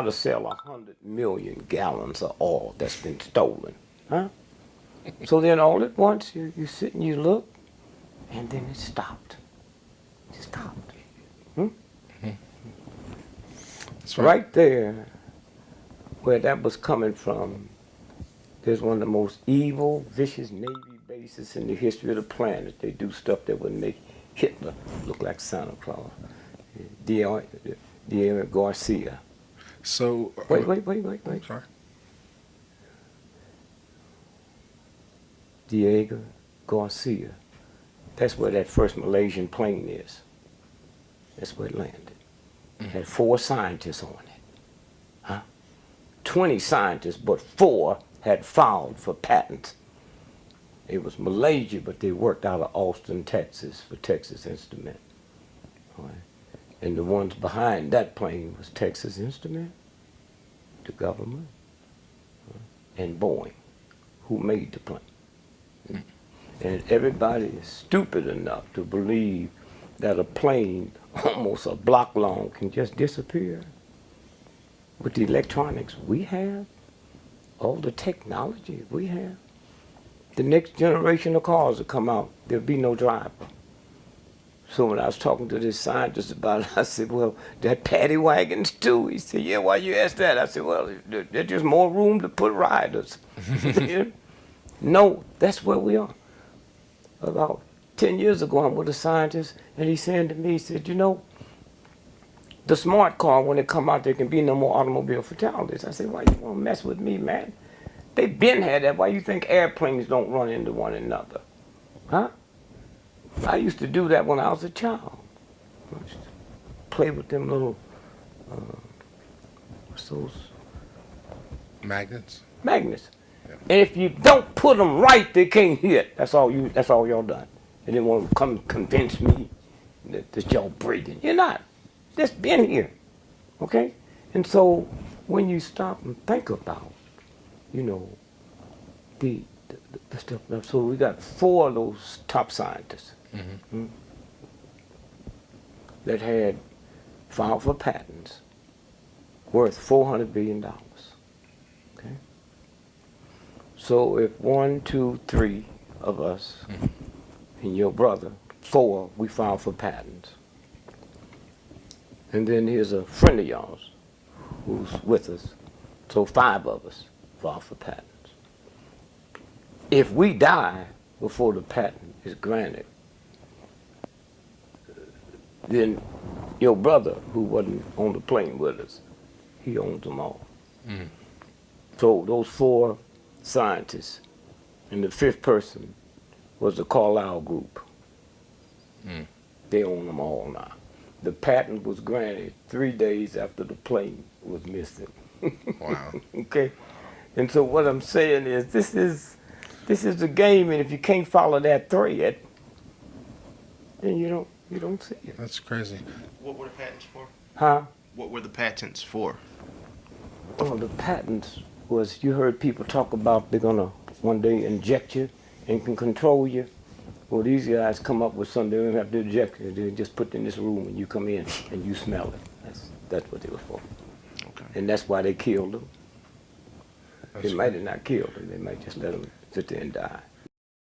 to sell 100 million gallons of oil that's been stolen, huh? So then all at once you sit and you look, and then it stopped. It stopped. Hmm? That's Right there, where that was coming from, there's one of the most evil, vicious Navy bases in the history of the planet. They do stuff that would make Hitler look like Santa Claus. Diego Garcia. So Wait. Sorry. Diego Garcia. That's where that first Malaysian plane is. That's where it landed. It had 4 scientists on it. Huh? 20 scientists, but 4 had filed for patents. It was Malaysia, but they worked out of Austin, Texas for Texas Instrument. All right. And the ones behind that plane was Texas Instrument, the government, and Boeing, who made the plane. And everybody is stupid enough to believe that a plane almost a block long can just disappear. With the electronics we have, all the technology we have, the next generation of cars will come out, there'll be no driver. So when I was talking to this scientist about it, I said, well, they're paddy wagons too. He said, yeah, why you ask that? I said, well, there's just more room to put riders. No, that's where we are. About 10 years ago, I'm with a scientist, and he's saying to me, he said, you know, the smart car, when it come out, there can be no more automobile fatalities. I said, why you want to mess with me, man? They been had that. Why you think airplanes don't run into one another? Huh? I used to do that when I was a child. I used to play with them little, what's those? Magnets. Magnets. Yeah. And if you don't put them right, they can't hit. That's all y'all done. And they want to come convince me that y'all breathing. You're not. Just been here. Okay? And so when you stop and think about, you know, the stuff. So we got 4 of those top scientists that had filed for patents worth $400 billion. Okay? So if 1, 2, 3 of us and your brother, 4, we filed for patents. And then here's a friend of yours who's with us. So 5 of us filed for patents. If we die before the patent is granted, then your brother, who wasn't on the plane with us, he owns them all. So those 4 scientists, and the 5th person was the Carlyle Group. They own them all now. The patent was granted 3 days after the plane was missing. Wow. Okay? And so what I'm saying is this is the game, and if you can't follow that thread, then you don't see it. That's crazy. What were the patents for? Huh? What were the patents for? Well, the patents was, you heard people talk about they're gonna one day inject you and can control you. Well, these guys come up with something, they don't have to inject you. They just put it in this room and you come in and you smell it. That's what they were for. Okay. And that's why they killed them. That's They might have not killed them. They might just let them sit there and die.